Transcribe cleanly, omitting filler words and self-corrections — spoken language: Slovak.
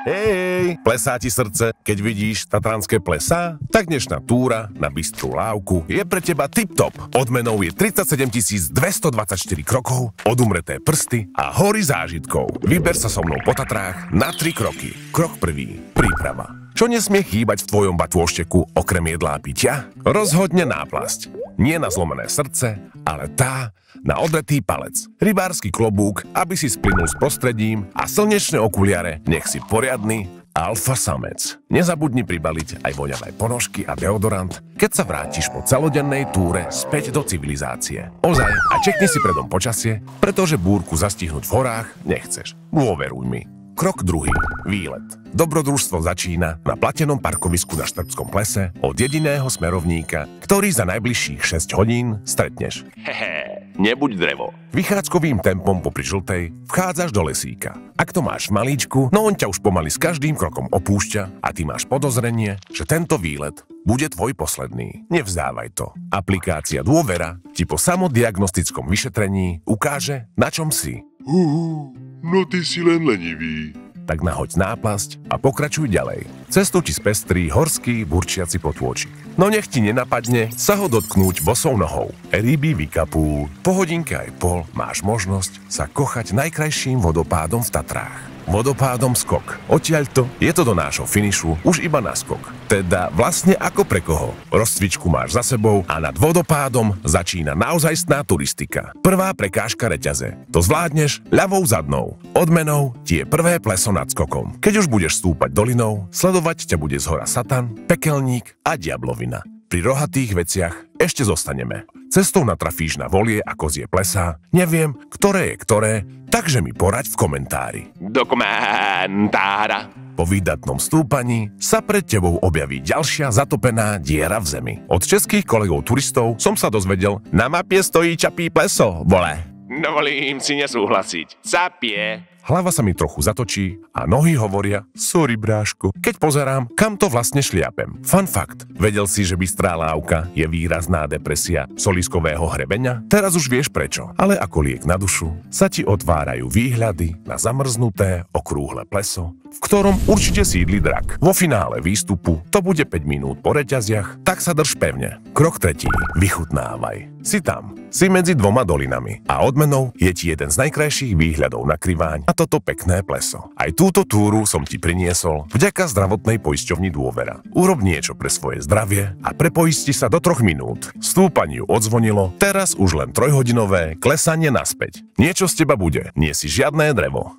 Hej, plesá ti srdce, keď vidíš tatranské plesá? Tak dnešná túra na Bystrú lávku je pre teba tip-top. Odmenou je 37 224 krokov, odumreté prsty a hory zážitkov. Vyber sa so mnou po Tatrách na 3 kroky. Krok prvý. Príprava. Čo nesmie chýbať v tvojom batôšteku okrem jedla a pitia? Rozhodne náplasť. Nie na zlomené srdce, ale tá na odretý palec. Rybársky klobúk, aby si splynul s prostredím a slnečné okuliare, nech si poriadny alfa samec. Nezabudni pribaliť aj voňavé ponožky a deodorant, keď sa vrátiš po celodennej túre späť do civilizácie. Ozaj, a čekni si predom počasie, pretože búrku zastihnúť v horách nechceš. Dôveruj mi. Krok druhý. Výlet. Dobrodružstvo začína na platenom parkovisku na Štrbskom plese od jediného smerovníka, ktorý za najbližších 6 hodín stretneš. Hehe, nebuď drevo. Vychádzkovým tempom popri žltej vchádzaš do lesíka. Ak to máš v malíčku, no on ťa už pomaly s každým krokom opúšťa a ty máš podozrenie, že tento výlet bude tvoj posledný. Nevzdávaj to. Aplikácia Dôvera ti po samodiagnostickom vyšetrení ukáže, na čom si. No ty si len lenivý. Tak nahoď náplasť a pokračuj ďalej. Cestu ti spestrí horský burčiaci potôčik. No nech ti nenapadne sa ho dotknúť bosou nohou. Ryby vykapú. Po hodinke aj pol máš možnosť sa kochať najkrajším vodopádom v Tatrách. Vodopádom Skok. Odtiaľto je to do nášho finišu už iba na skok. Teda vlastne ako pre koho. Rozcvičku máš za sebou a nad vodopádom začína naozajstná turistika. Prvá prekážka reťaze. To zvládneš ľavou zadnou. Odmenou ti je prvé pleso nad skokom. Keď už budeš stúpať dolinou, sledovať ťa bude zhora Satan, pekelník a diablovina. Pri rohatých veciach ešte zostaneme. Cestou natrafíš na volie a kozie plesá. Neviem, ktoré je ktoré, takže mi poraď v komentári. Do komentára. Po výdatnom stúpaní sa pred tebou objaví ďalšia zatopená diera v zemi. Od českých kolegov turistov som sa dozvedel, na mapie stojí Čapí pleso, vole. Dovolím si nesúhlasiť. Sapie. Hlava sa mi trochu zatočí a nohy hovoria sorry bráško, keď pozerám, kam to vlastne šliapem. Fun fact, vedel si, že Bystrá lávka je výrazná depresia soliskového hrebeňa? Teraz už vieš prečo, ale ako liek na dušu sa ti otvárajú výhľady na zamrznuté okrúhle pleso, v ktorom určite sídli drak. Vo finále výstupu to bude 5 minút po reťaziach, tak sa drž pevne. Krok tretí. Vychutnávaj. Si tam. Si medzi dvoma dolinami a odmenou je ti jeden z najkrajších výhľadov na Kriváň a toto pekné pleso. Aj túto túru som ti priniesol vďaka zdravotnej poisťovni Dôvera. Urob niečo pre svoje zdravie a prepoisti sa do 3 minút. Stúpaniu odzvonilo, teraz už len 3-hodinové klesanie naspäť. Niečo z teba bude, nie si žiadné drevo.